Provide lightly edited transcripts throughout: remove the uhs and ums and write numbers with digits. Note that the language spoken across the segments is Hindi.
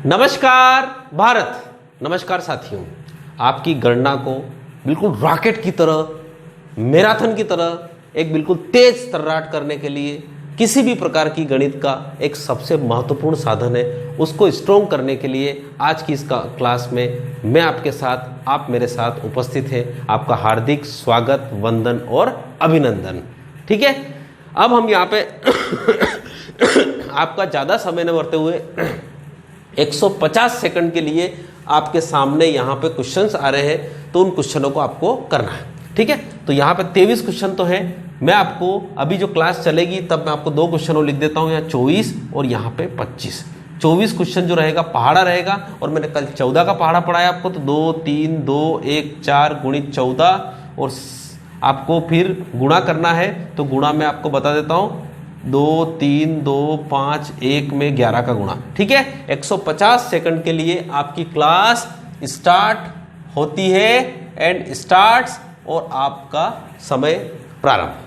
नमस्कार भारत, नमस्कार साथियों। आपकी गणना को बिल्कुल रॉकेट की तरह, मैराथन की तरह एक बिल्कुल तेज तर्राट करने के लिए किसी भी प्रकार की गणित का एक सबसे महत्वपूर्ण साधन है, उसको स्ट्रॉन्ग करने के लिए आज की इस क्लास में मैं आपके साथ, आप मेरे साथ उपस्थित हैं। आपका हार्दिक स्वागत, वंदन और अभिनंदन। ठीक है, अब हम यहाँ पे आपका ज़्यादा समय न बढ़ते हुए 150 सेकंड के लिए आपके सामने यहाँ पे क्वेश्चंस आ रहे हैं, तो उन क्वेश्चनों को आपको करना है। ठीक है, तो यहाँ पे 23 क्वेश्चन तो हैं। मैं आपको अभी जो क्लास चलेगी तब मैं आपको 2 क्वेश्चन और लिख देता हूँ, यहाँ 24 और यहाँ पे 25। 24 क्वेश्चन जो रहेगा पहाड़ा रहेगा, और मैंने कल 14 का पहाड़ा पढ़ाया आपको, तो 2 3 2 1 4 गुणित 14, और आपको फिर गुणा करना है। तो गुणा मैं आपको बता देता हूँ, 2 3 2 5 1 में 11 का गुणा। ठीक है, 150 सेकंड के लिए आपकी क्लास स्टार्ट होती है एंड स्टार्ट्स, और आपका समय प्रारंभ।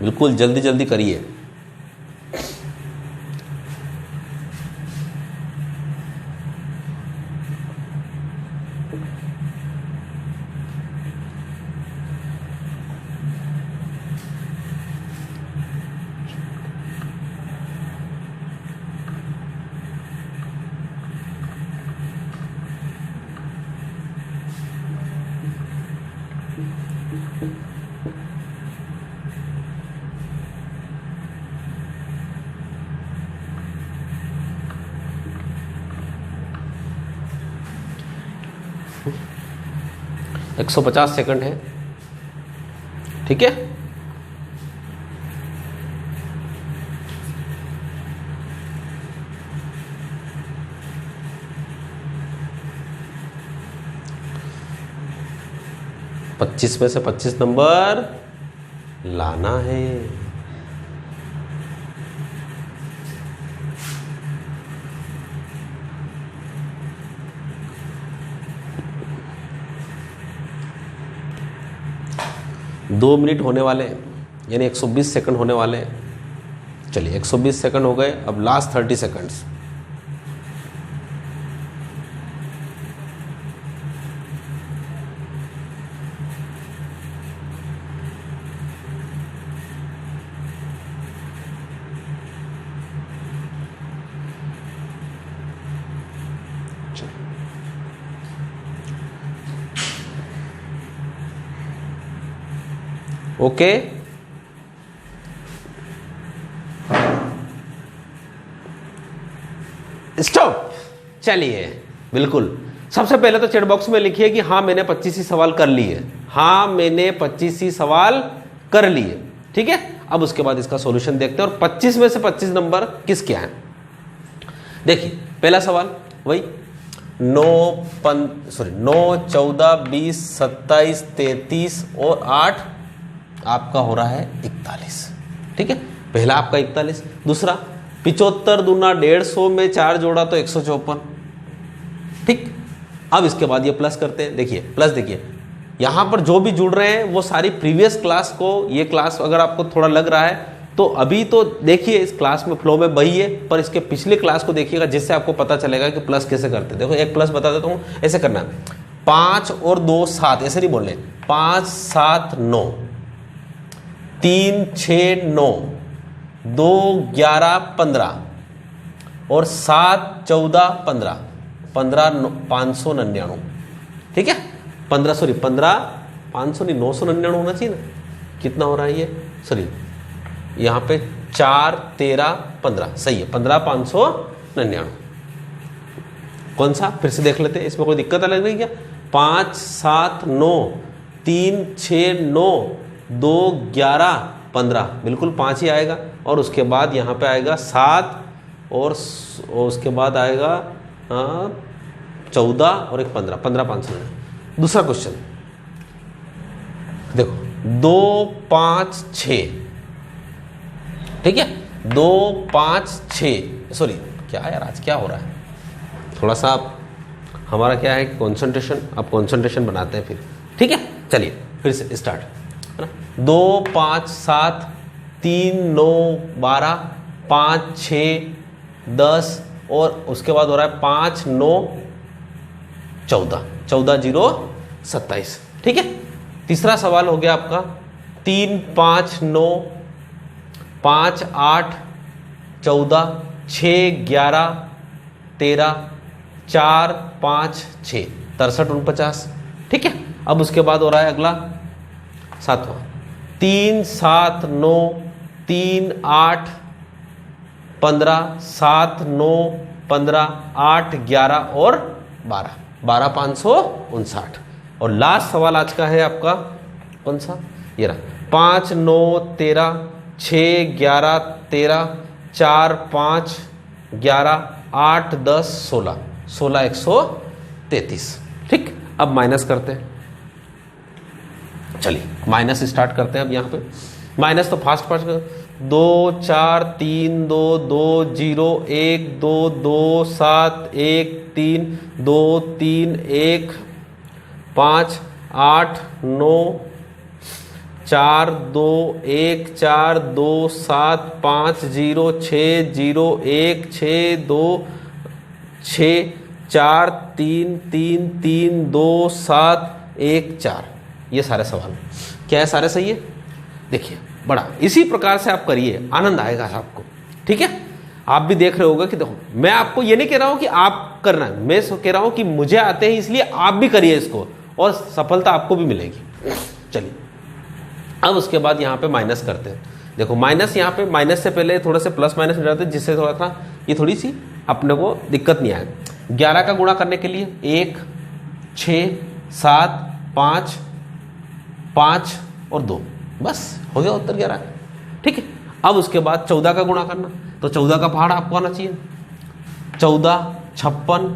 बिल्कुल जल्दी जल्दी करिए। एक 150 सेकंड है। ठीक है, पच्चीस में से 25 नंबर लाना है। दो मिनट होने वाले हैं, यानी 120 सेकंड होने वाले हैं। चलिए 120 सेकंड हो गए, अब लास्ट 30 सेकंड्स। Okay, stop. चलिए, बिल्कुल सबसे पहले तो चैट बॉक्स में लिखिए कि हाँ मैंने 25 ही सवाल कर लिए। हाँ मैंने 25 ही सवाल कर लिए। ठीक है, अब उसके बाद इसका सॉल्यूशन देखते हैं, और 25 में से 25 नंबर किसके हैं। देखिए पहला सवाल वही 9 14 20 27 33 और 8 आपका हो रहा है 41। ठीक है, पहला आपका 41। दूसरा 75 दूना 150 में 4 जोड़ा तो 154। ठीक, अब इसके बाद ये प्लस करते हैं। देखिए प्लस, देखिए यहां पर जो भी जुड़ रहे हैं वो सारी प्रीवियस क्लास को, ये क्लास अगर आपको थोड़ा लग रहा है तो अभी तो देखिए इस क्लास में फ्लो में वही है, पर इसके पिछले क्लास को देखिएगा, जिससे आपको पता चलेगा कि प्लस कैसे करते हैं। देखो एक प्लस बता देता हूं, ऐसे करना है 5 और 2 7, ऐसे नहीं बोलने, 5 7 9, 3 6 9, 2 11 15 और 7 14 15, 599। ठीक है, 15 500 नहीं 999 होना चाहिए ना। कितना हो रहा है ये, सॉरी यहाँ पे 4 13 15, सही है, 15 599। कौन सा, फिर से देख लेते हैं, इसमें कोई दिक्कत लग रही है क्या। 5 7 9, 3 6 9, 2 11 15, बिल्कुल 5 ही आएगा। और उसके बाद यहाँ पे आएगा 7 और उसके बाद आएगा 14 और एक 15, 15 5 16। दूसरा क्वेश्चन देखो, 2 5 6, ठीक है, 2 5 6, सॉरी क्या यार आज क्या हो रहा है, थोड़ा सा हमारा क्या है कंसंट्रेशन, अब कंसंट्रेशन बनाते हैं फिर, ठीक है। चलिए फिर से स्टार्ट, है ना। 2 5 7 3 9 12 5 6 10 और उसके बाद हो रहा है 5 9 14, 14 0 27, ठीक है। तीसरा सवाल हो गया आपका 3 5 9 5 8 14 6 11 13 4 5 6 63 49, ठीक है। अब उसके बाद हो रहा है अगला 7वां 3 7 9 3 8 15 7 9 15 8 11 और 12, 12 559। और लास्ट सवाल आज का है आपका कौन सा, ये रहा 5 9 13 6 11 13 4 5 11 8 10 16, 16 133, ठीक। अब माइनस करते हैं, चलिए माइनस स्टार्ट करते हैं। अब यहाँ पे माइनस तो फास्ट फास्ट 2 4 3 2 2 0 1 2 2 7 1 3 2 3 1 5 8 9 4 2 1 4 2 7 5 0 6 0 1 6 2 6 4 3 3 3 2 7 1 4, ये सारे सवाल क्या है, सारे सही है। देखिए बड़ा इसी प्रकार से आप करिए, आनंद आएगा आपको, ठीक है। आप भी देख रहे होगे कि देखो मैं आपको ये नहीं कह रहा हूं कि आप करना है, मैं कह रहा हूं कि मुझे आते हैं इसलिए आप भी करिए इसको और सफलता आपको भी मिलेगी। चलिए अब उसके बाद यहाँ पे माइनस करते हैं। देखो माइनस, यहाँ पे माइनस से पहले थोड़ा से प्लस माइनस हो जाते हैं, जिससे थोड़ा सा ये थोड़ी सी अपने को दिक्कत नहीं आएगी। 11 का गुणा करने के लिए 1 6 7 5 5 और 2, बस हो गया उत्तर 11, ठीक है। अब उसके बाद 14 का गुणा करना, तो 14 का पहाड़ आपको आना चाहिए। 14 56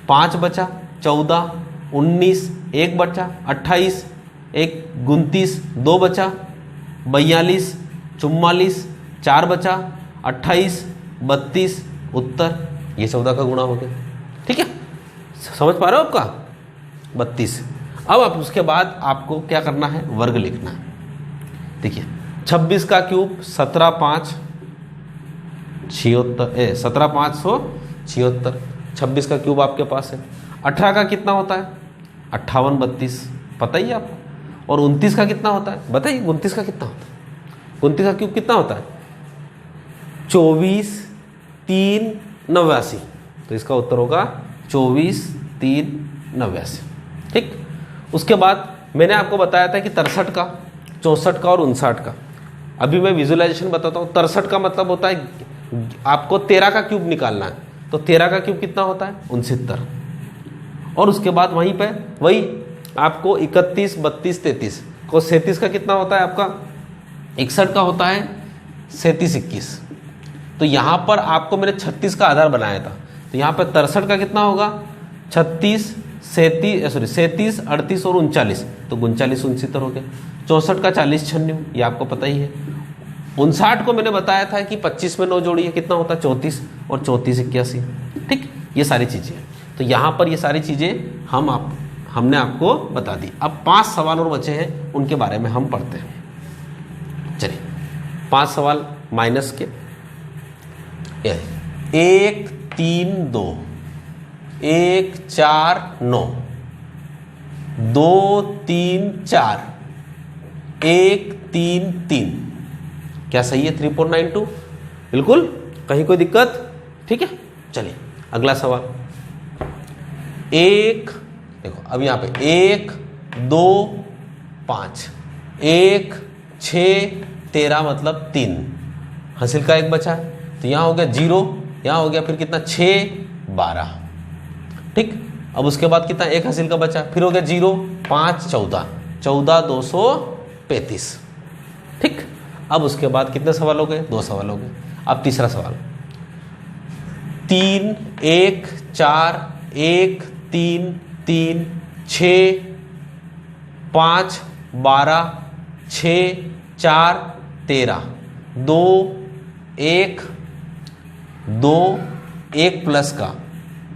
5 बचा, 14 19 1 बचा, 28 1 29 2 बचा, 42 44 4 बचा, 28 32 उत्तर, ये 14 का गुणा हो गया, ठीक है। समझ पा रहे हो आपका 32। अब आप उसके बाद आपको क्या करना है, वर्ग लिखना है। देखिए 26 का क्यूब 17 5 76, 17 576, 26 का क्यूब आपके पास है। 18 का कितना होता है 58 32, पता ही है आपको। और 29 का कितना होता है बताइए, 29 का कितना होता है, 29 का क्यूब कितना होता है 24 3 89, तो इसका उत्तर होगा 24 3 89, ठीक। उसके बाद मैंने आपको बताया था कि 63 का 64 का और 59 का। अभी मैं विजुअलाइजेशन बताता हूँ। 63 का मतलब होता है आपको 13 का क्यूब निकालना है, तो 13 का क्यूब कितना होता है 69। और उसके बाद वहीं पे वही आपको 31 32 33 को 37 का कितना होता है आपका 61 का होता है 37 21। तो यहाँ पर आपको मैंने 36 का आधार बनाया था, तो यहाँ पर 63 का कितना होगा 36 37 38 और 39, तो 39 69 हो गया। 64 का 40 96, ये आपको पता ही है। 59 को मैंने बताया था कि 25 में 9 जोड़िए कितना होता है 34 और 34 81, ठीक। ये सारी चीज़ें हैं, तो यहाँ पर ये सारी चीज़ें हमने आपको बता दी। अब 5 सवाल और बचे हैं, उनके बारे में हम पढ़ते हैं। चलिए 5 सवाल माइनस के 1 3 2 1 4 9 2 3 4 1 3 3, क्या सही है 3492, बिल्कुल, कहीं कोई दिक्कत, ठीक है। चलिए अगला सवाल 1, देखो अब यहाँ पे 1 2 5 1 6 13 मतलब 3, हासिल का 1 बचा है, तो यहाँ हो गया 0, यहाँ हो गया फिर कितना 6 12, ठीक। अब उसके बाद कितना 1 हासिल का बचा, फिर हो गया 0 5 14 14 235, ठीक। अब उसके बाद कितने सवाल हो गए? 2 सवाल हो गए। अब तीसरा सवाल, 3 1 4 1 3 3 6 5 12 6 4 13 2 1 2 1 प्लस का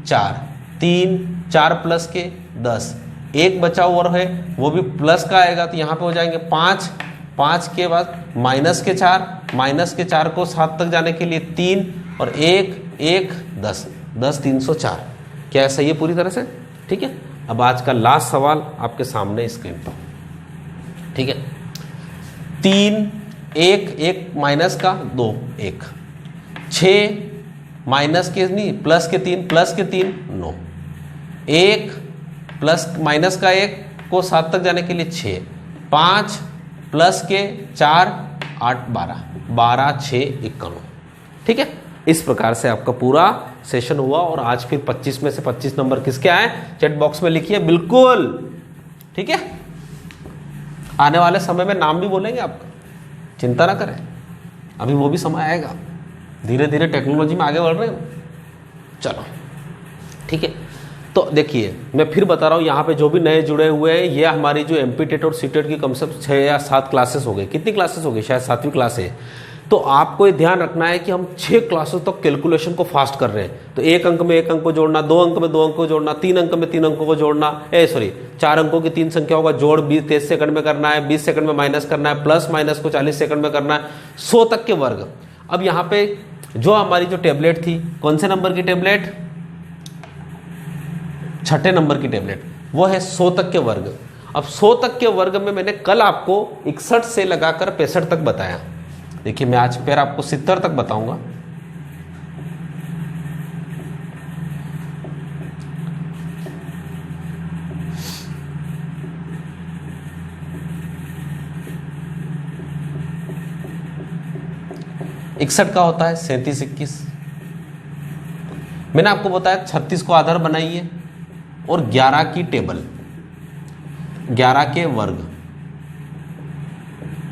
4 3 4 प्लस के 10, 1 बचा हुआ है वो भी प्लस का आएगा तो यहाँ पे हो जाएंगे 5, 5 के बाद माइनस के 4 को 7 तक जाने के लिए 3 और 1 1 10 10 304। क्या सही है पूरी तरह से? ठीक है। अब आज का लास्ट सवाल आपके सामने स्क्रीन पर, ठीक है। 3 1 1 माइनस का 2 1 6 माइनस के नहीं प्लस के 3 9 1 प्लस माइनस का 1 को 7 तक जाने के लिए 6 5 प्लस के 4 8 12 12 6 51। ठीक है। इस प्रकार से आपका पूरा सेशन हुआ और आज फिर 25 में से 25 नंबर किसके आए चैट बॉक्स में लिखिए बिल्कुल। ठीक है। आने वाले समय में नाम भी बोलेंगे आपका, चिंता ना करें, अभी वो भी समय आएगा। धीरे धीरे टेक्नोलॉजी में आगे बढ़ रहे हैं। चलो ठीक है। तो देखिए मैं फिर बता रहा हूँ, यहाँ पे जो भी नए जुड़े हुए हैं, ये हमारी जो एमपी टेट और सीटेट की कम से कम 6 या 7 क्लासेस हो गई। कितनी क्लासेस हो गई? शायद 7वीं क्लास है। तो आपको ये ध्यान रखना है कि हम 6 क्लासेस तक कैलकुलेशन को फास्ट कर रहे हैं। तो 1 अंक में 1 अंक को जोड़ना, 2 अंक में 2 अंक को जोड़ना, 3 अंक में 3 अंकों को जोड़ना, 4 अंकों की 3 संख्याओं का जोड़ 23 सेकंड में करना है, 20 सेकंड में माइनस करना है, प्लस माइनस को 40 सेकंड में करना है, 100 तक के वर्ग। अब यहाँ पे जो हमारी जो टेबलेट थी, कौन से नंबर की टेबलेट? 6ठे नंबर की टेबलेट, वो है 100 तक के वर्ग। अब 100 तक के वर्ग में मैंने कल आपको 61 से लगाकर 65 तक बताया। देखिए मैं आज फिर आपको 70 तक बताऊंगा। इकसठ का होता है 37 21। मैंने आपको बताया 36 को आधार बनाइए और 11 की टेबल, 11 के वर्ग,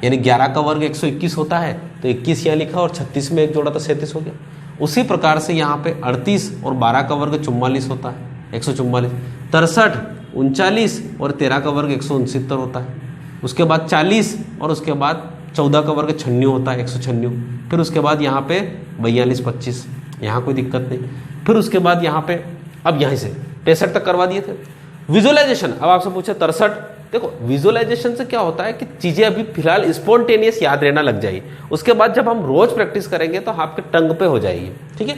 यानी 11 का वर्ग 121 होता है, तो 21 यहाँ लिखा और 36 में 1 जोड़ा तो 37 हो गया। उसी प्रकार से यहाँ पे 38 और 12 का वर्ग 44 होता है, 144, 63 39 और 13 का वर्ग 169 होता है। उसके बाद 40 और उसके बाद 14 का वर्ग 96 होता है, 196। फिर उसके बाद यहाँ पे 42 25, यहाँ कोई दिक्कत नहीं। फिर उसके बाद यहाँ पे अब यहीं से 65 तक करवा दिए थे। विजुअलाइजेशन, अब आपसे पूछे 63, देखो विजुअलाइजेशन से क्या होता है कि चीजें अभी फिलहाल स्पॉन्टेनियस याद रहना लग जाएगी, उसके बाद जब हम रोज प्रैक्टिस करेंगे तो आपके टंग पे हो जाएगी। ठीक है।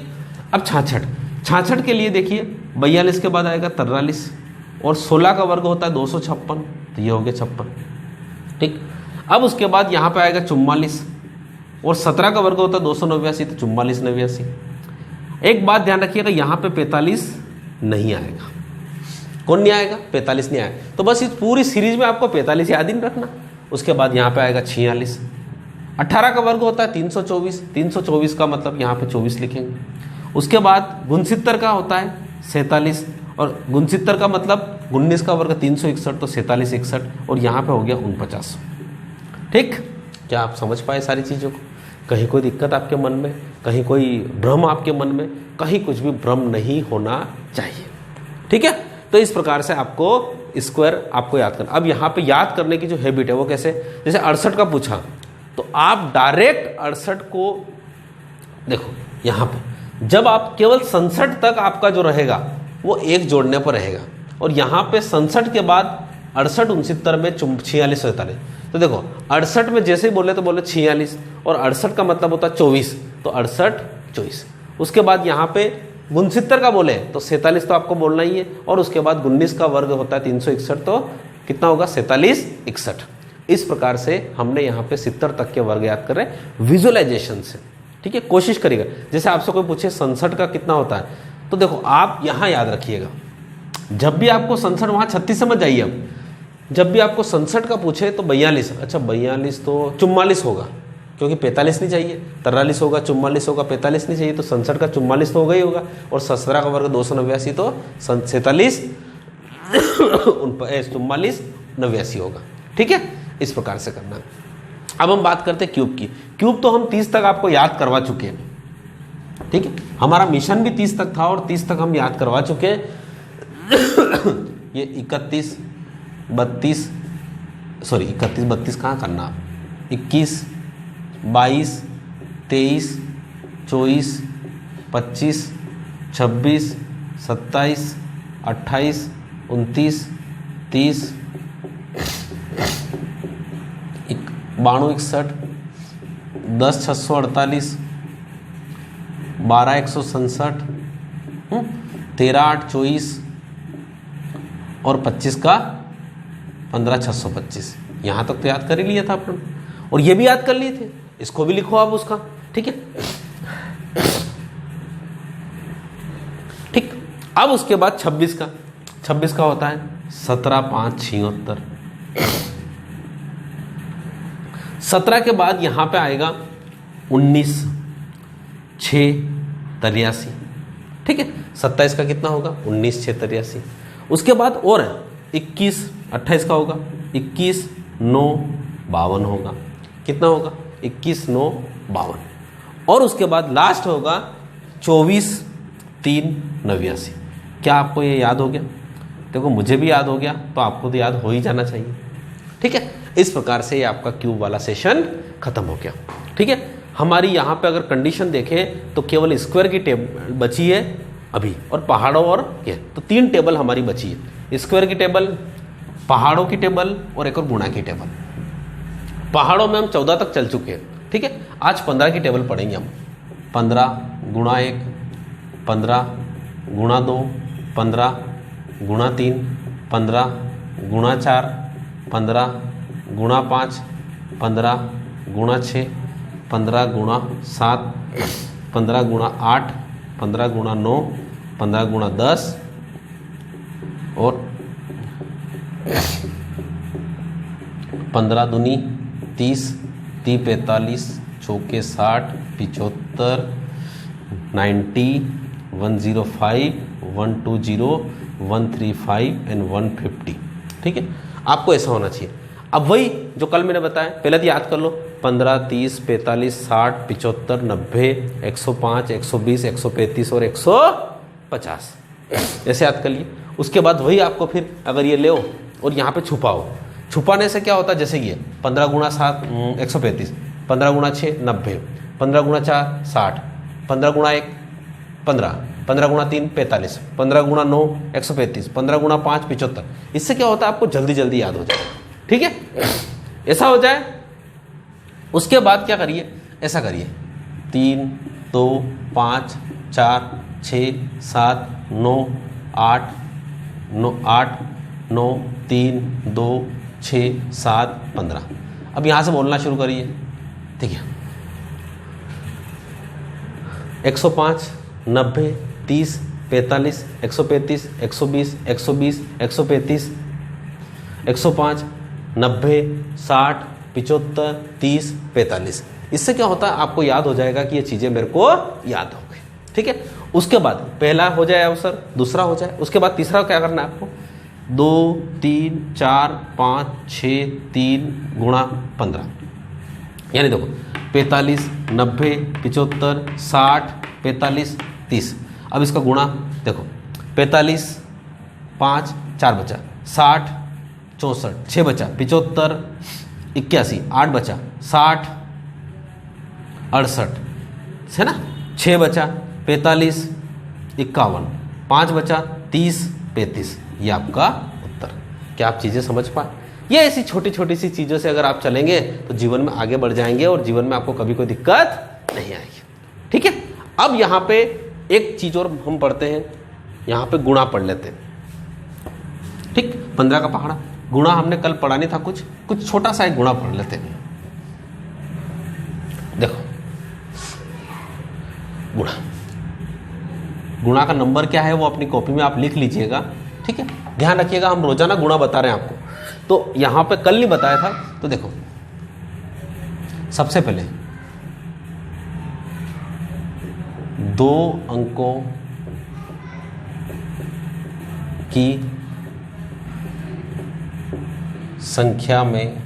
अब 66 के लिए देखिए 42 के बाद आएगा 43 और 16 का वर्ग होता है 256, तो ये हो गया 56। ठीक। अब उसके बाद यहाँ पे आएगा 44 और 17 का वर्ग होता है 289, तो 44 89। एक बात ध्यान रखिएगा, यहाँ पे 45 नहीं आएगा। कौन नहीं आएगा? 45 नहीं आएगा। तो बस इस पूरी सीरीज में आपको 45 याद ही नहीं रखना। उसके बाद यहाँ पे आएगा 46। 18 का वर्ग होता है 324, 324 का मतलब यहाँ पे 24 लिखेंगे। उसके बाद 69 का होता है 47 और 69 का मतलब 19 का वर्ग 361, तो 47 61 और यहाँ पे हो गया 49। ठीक। क्या आप समझ पाए सारी चीज़ों को? कहीं कोई दिक्कत आपके मन में, कहीं कोई भ्रम आपके मन में, कहीं कुछ भी भ्रम नहीं होना चाहिए। ठीक है। तो इस प्रकार से आपको स्क्वायर आपको याद करना। अब यहाँ पे याद करने की जो हैबिट है वो कैसे, जैसे 68 का पूछा तो आप डायरेक्ट 68 को देखो, यहाँ पे जब आप केवल 67 तक आपका जो रहेगा वो 1 जोड़ने पर रहेगा, और यहाँ पे 67 के बाद 68 69 में 46 47, तो देखो 68 में जैसे ही बोले तो बोले 46 और 68 का मतलब होता है 24, तो 68 24। उसके बाद यहाँ पे 69 का बोले तो 47 तो आपको बोलना ही है, और उसके बाद 19 का वर्ग होता है 361, तो कितना होगा 47 61। इस प्रकार से हमने यहाँ पे 70 तक के वर्ग याद कर रहे हैं विजुअलाइजेशन से। ठीक है। कोशिश करिएगा, जैसे आपसे कोई पूछे 67 का कितना होता है, तो देखो आप यहाँ याद रखिएगा, जब भी आपको 67, वहाँ 36 समझ जाइए। अब जब भी आपको 67 का पूछे तो 42, अच्छा 42 तो 44 होगा, क्योंकि 45 नहीं चाहिए, 43 होगा, 44 होगा, 45 नहीं चाहिए, तो 67 का 44 तो होगा ही होगा, और 17 का वर्ग 289, तो 47 44 89 होगा। ठीक है। इस प्रकार से करना। अब हम बात करते हैं क्यूब की। क्यूब तो हम 30 तक आपको याद करवा चुके हैं, ठीक है, हमारा मिशन भी 30 तक था और 30 तक हम याद करवा चुके हैं। ये 31 32 सॉरी 31 32 कहाँ करना, 21 22 23 24 25 26 27 28 29 30 92 61 10 648 12 167 13 8 24 और 25 का 15 625। यहाँ तक तो याद कर ही लिया था अपन, और ये भी याद कर लिए थे, इसको भी लिखो आप उसका, ठीक है। ठीक, अब उसके बाद 26 का होता है 17 5 76। 17 के बाद यहाँ पे आएगा 19 6 83, ठीक है। 27 का कितना होगा 19 6 83। उसके बाद और 21 28 का होगा 21 9 52 होगा, कितना होगा 21 9 52। और उसके बाद लास्ट होगा 24 3 89। क्या आपको ये याद हो गया? देखो मुझे भी याद हो गया, तो आपको तो याद हो ही जाना चाहिए, ठीक है। इस प्रकार से ये आपका क्यूब वाला सेशन खत्म हो गया, ठीक है। हमारी यहाँ पे अगर कंडीशन देखें तो केवल स्क्वायर की टेबल बची है अभी, और पहाड़ों और ये, तो 3 टेबल हमारी बची है, स्क्वायर की टेबल, पहाड़ों की टेबल और एक और गुणा की टेबल। पहाड़ों में हम 14 तक चल चुके हैं, ठीक है। आज 15 की टेबल पढ़ेंगे हम। 15 गुणा 1, 15 गुणा 2, 15 गुणा 3, 15 गुणा 4, 15 गुणा 5, 15 गुणा 6, 15 गुणा 7, 15 गुणा 8, 15 गुणा 9, 15 गुणा 10 और 15 दूनी 30, 30 45, चौके 60, 75, 90, 105, 120, 135 एंड 150, ठीक है। आपको ऐसा होना चाहिए। अब वही जो कल मैंने बताया, पहले तो याद कर लो, 15 30 45 60 75 90 105 120 135 और 150, ऐसे याद कर लिए। उसके बाद वही आपको फिर अगर ये ले और यहाँ पे छुपाओ, छुपाने से क्या होता है, जैसे ये 15 गुणा 7 135, 15 गुणा 6 90, 15 गुणा 4 60, 15 गुणा 1 15, 15 गुणा 3 45, 15 गुणा 9 135, 15 गुणा 5 75। इससे क्या होता है, आपको जल्दी जल्दी याद हो जाए, ठीक है। ऐसा हो जाए, उसके बाद क्या करिए, ऐसा करिए 3 2 5 4 6 7 9 8 9 3 2 6 7 15। अब यहाँ से बोलना शुरू करिए, ठीक है। 105 90 30 45 135 120 120 135 105 90 60 75 30 45। इससे क्या होता है, आपको याद हो जाएगा कि ये चीज़ें मेरे को याद हो गई, ठीक है। उसके बाद पहला हो जाए अवसर, दूसरा हो जाए, उसके बाद तीसरा क्या करना है आपको, 2 3 4 5 6 3 गुणा 15, यानी देखो 45 90 75 60 45 30। अब इसका गुणा देखो, 45 5 4 बचा, 60 64 6 बचा, 75 81 8 बचा, 60 68 है ना, 6 बचा, 45 51 5 बचा, 30 35। ये आपका उत्तर। क्या आप चीज़ें समझ पाए? ये ऐसी छोटी छोटी सी चीज़ों से अगर आप चलेंगे तो जीवन में आगे बढ़ जाएंगे और जीवन में आपको कभी कोई दिक्कत नहीं आएगी, ठीक है। अब यहाँ पे एक चीज़ और हम पढ़ते हैं, यहाँ पे गुणा पढ़ लेते हैं, ठीक। 15 का पहाड़ा गुणा हमने कल पढ़ा नहीं था, कुछ छोटा सा एक गुणा पढ़ लेते हैं। देखो गुणा का नंबर क्या है वो अपनी कॉपी में आप लिख लीजिएगा, ठीक है। ध्यान रखिएगा, हम रोजाना गुणा बता रहे हैं आपको, तो यहां पे कल नहीं बताया था। तो देखो सबसे पहले 2 अंकों की संख्या में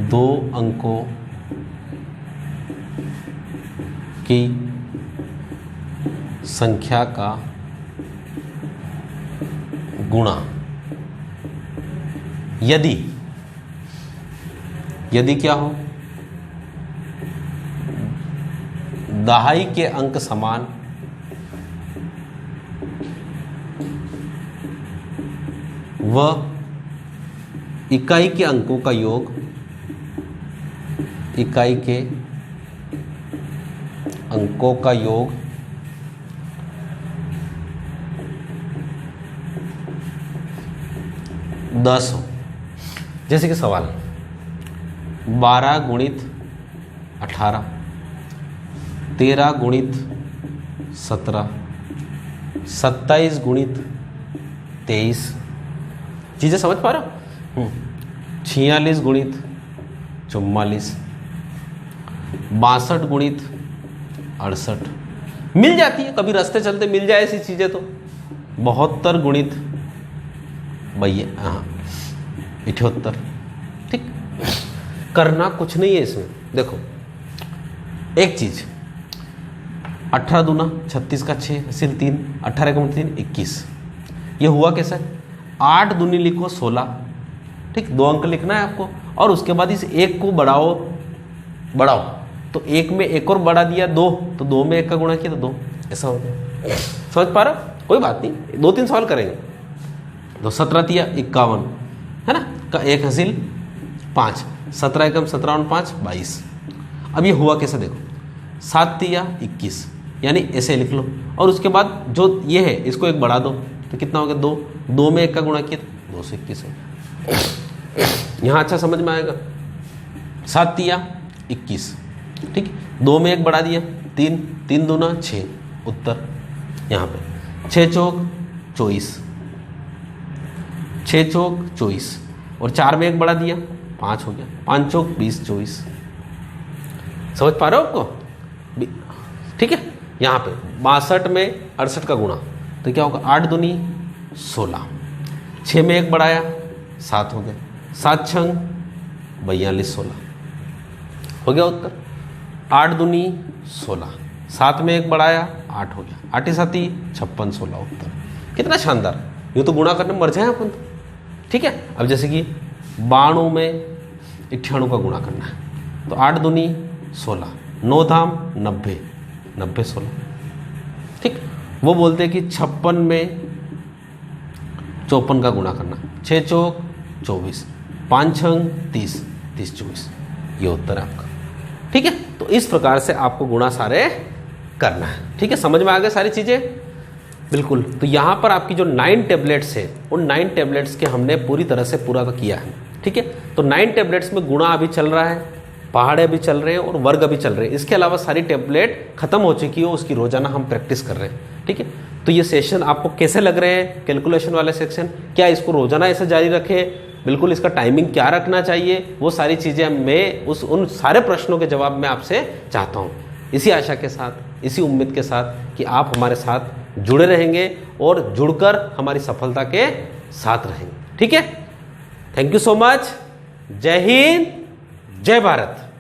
2 अंकों की संख्या का गुणा यदि क्या हो, दहाई के अंक समान व इकाई के अंकों का योग, इकाई के अंकों का योग 10 हो। जैसे कि सवाल 12 गुणित 18, 13 गुणित 17, 27 गुणित 23, चीज़ें समझ पा रहे हो? 46 गुणित 44, 62 गुणित 68, मिल जाती है, कभी रास्ते चलते मिल जाए ऐसी चीज़ें तो। 72 गुणित 78, ठीक। करना कुछ नहीं है इसमें। देखो एक चीज, 18 दूना 36 का 6 हासिल 3, 18 का 3 21। ये हुआ कैसा? 8 दूनी लिखो 16, ठीक, 2 अंक लिखना है आपको, और उसके बाद इस एक को बढ़ाओ, तो एक में एक और बढ़ा दिया 2, तो 2 में 1 का गुणा किया तो 2, ऐसा हो गया। समझ पा रहे हो? कोई बात नहीं, 2-3 सवाल करेंगे। तो 17 तिया 51 है ना, का 1 हासिल 5, 17 एकम 17 और 5 22। अब ये हुआ कैसे देखो, 7 तिया 21, यानी ऐसे लिख लो, और उसके बाद जो ये है इसको एक बढ़ा दो, तो कितना हो गया 2, 2 में 1 का गुणा किया तो 2 से 21 हो गया। यहाँ अच्छा समझ में आएगा। 7 तिया 21, ठीक, 2 में 1 बढ़ा दिया 3, 3 दूना 6, उत्तर यहाँ पे 6 चौक 24, 6 चौक 24, और 4 में 1 बढ़ा दिया 5 हो गया, 5 चौक 20 24। समझ पा रहे हो आपको? ठीक है। यहाँ पे 62 में 68 का गुणा तो क्या होगा, 8 दूनी 16, 6 में 1 बढ़ाया 7 हो गया, 7 छंग 42 16 हो गया उत्तर। 8 दूनी 16, 7 में 1 बढ़ाया 8 हो गया, 8 7 56 16 उत्तर। कितना शानदार, ये तो गुणा करने में मर जाए अपन तो। ठीक है। अब जैसे कि 92 में 98 का गुणा करना है, तो 8 दूनी 16, 9 धाम 90, 90 16, ठीक। वो बोलते हैं कि 56 में 54 का गुणा करना, 6 चौक 24, 5 छंग 30, 30 24, ये उत्तर है आपका। ठीक है। तो इस प्रकार से आपको गुणा सारे करना है। ठीक है, समझ में आ गए सारी चीज़ें? बिल्कुल। तो यहाँ पर आपकी जो 9 टेबलेट्स है, उन 9 टेबलेट्स के हमने पूरी तरह से पूरा किया है। ठीक है। तो 9 टेबलेट्स में गुणा अभी चल रहा है, पहाड़े भी चल रहे हैं और वर्ग भी चल रहे हैं। इसके अलावा सारी टेबलेट खत्म हो चुकी है, उसकी रोजाना हम प्रैक्टिस कर रहे हैं। ठीक है। तो ये सेशन आपको कैसे लग रहे हैं, कैलकुलेशन वाले सेक्शन? क्या इसको रोजाना ऐसे जारी रखें? बिल्कुल। इसका टाइमिंग क्या रखना चाहिए, वो सारी चीज़ें मैं उन सारे प्रश्नों के जवाब मैं आपसे चाहता हूँ। इसी आशा के साथ, इसी उम्मीद के साथ कि आप हमारे साथ जुड़े रहेंगे और जुड़कर हमारी सफलता के साथ रहेंगे। ठीक है। Thank you so much. जय हिंद, जय भारत।